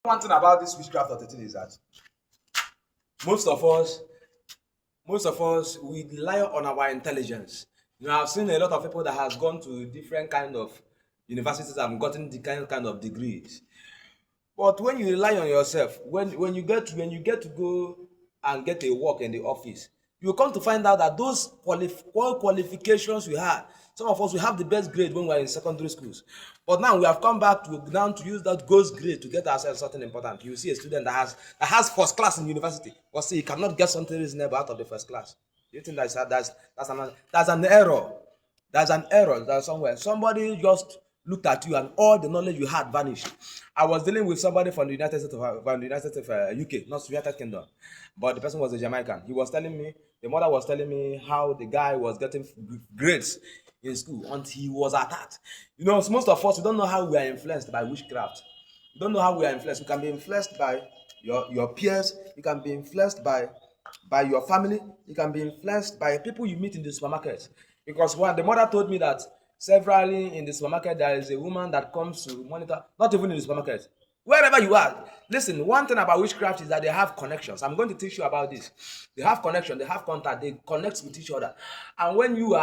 One thing about this witchcraft of the thing is that most of us, we rely on our intelligence. I've seen a lot of people that has gone to different kind of universities and gotten the kind of degrees. But when you rely on yourself, when you get to go and get a work in the office, you come to find out that those qualifications we had, some of us we have the best grade when we were in secondary schools, but now we have come back to use that ghost grade to get ourselves something important. You see a student that has first class in university, but see he cannot get something reasonable out of the first class. Do you think that's an error? There's an error that somewhere. Somebody just looked at you and all the knowledge you had vanished. I was dealing with somebody from the United States of UK, not United Kingdom, but the person was a Jamaican. The mother was telling me how the guy was getting grades in school until he was attacked. Most of us, we don't know how we are influenced by witchcraft. We don't know how we are influenced. We can be influenced by your peers. You can be influenced by your family. You can be influenced by people you meet in the supermarket. Because the mother told me that severally in the supermarket there is a woman that comes to monitor, not even in the supermarket, wherever you are. Listen, one thing about witchcraft is that they have connections. I'm going to teach you about this. They have connection, they have contact, they connect with each other. And when you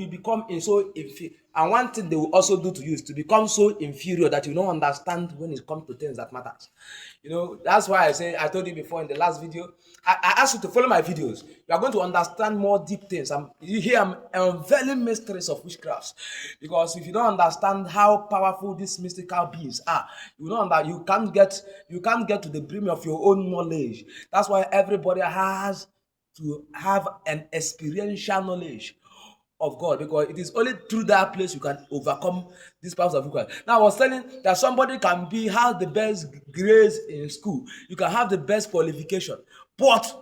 become so inferior. And one thing they will also do to you is to become so inferior that you don't understand when it comes to things that matters. That's why I told you before in the last video, I asked you to follow my videos. You are going to understand more deep things. I'm unveiling mysteries of witchcraft. Because if you don't understand how powerful these mystical beings are, you can't get to the brim of your own knowledge. That's why everybody has to have an experiential knowledge of God, because it is only through that place you can overcome these powers of witchcraft. Now I was telling that somebody can have the best grades in school, you can have the best qualification, but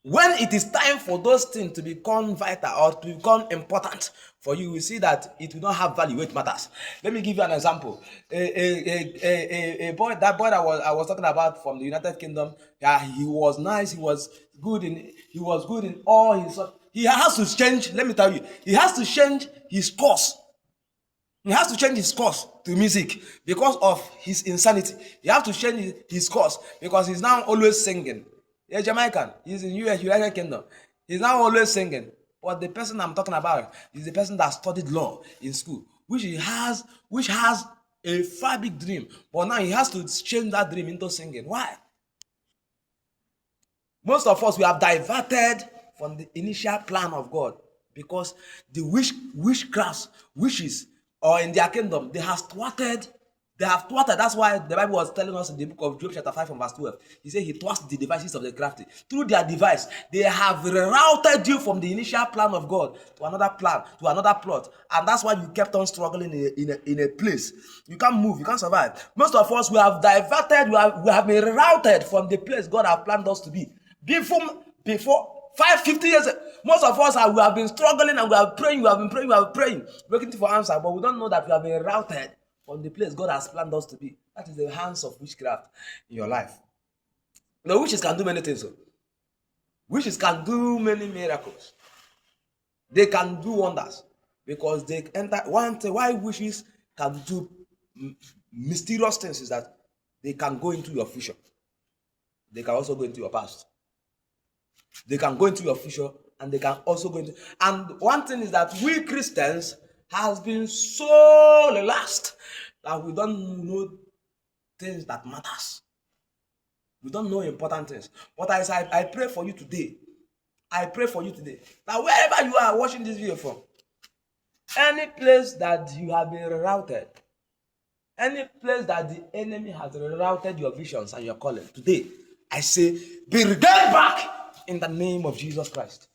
when it is time for those things to become vital or to become important for you, we see that it will not have value where it matters. Let me give you an example. A boy that I was talking about from the United Kingdom, he was nice, he was good in all his. He has to change. Let me tell you, he has to change his course. He has to change his course to music because of his insanity. He has to change his course because he's now always singing. He's Jamaican. He's in United Kingdom. He's now always singing. But the person I'm talking about is the person that studied law in school, which has a far big dream. But now he has to change that dream into singing. Why? Most of us, we have diverted from the initial plan of God because the wishes, or in their kingdom, they have thwarted. That's why the Bible was telling us in the book of Job chapter 5 and verse 12. He said he thwarts the devices of the crafty. Through their device, they have rerouted you from the initial plan of God to another plan, to another plot. And that's why you kept on struggling in a place. You can't move, you can't survive. Most of us, we have diverted, we have been rerouted from the place God has planned us to be. Before 50 years, most of us we have been struggling and we have been praying, waiting for answer, but we don't know that we have been routed from the place God has planned us to be. That is the hands of witchcraft in your life. Witches can do many things. Witches can do many miracles. They can do wonders because they enter. One thing why witches can do mysterious things is that they can go into your future. They can also go into your past. They can go into your future and they can also go into. And one thing is that we Christians has been so relaxed that we don't know things that matters. We don't know important things. But as I pray for you today, that wherever you are watching this video from, any place that you have been rerouted, any place that the enemy has rerouted your visions and your calling, today I say, be regained back in the name of Jesus Christ.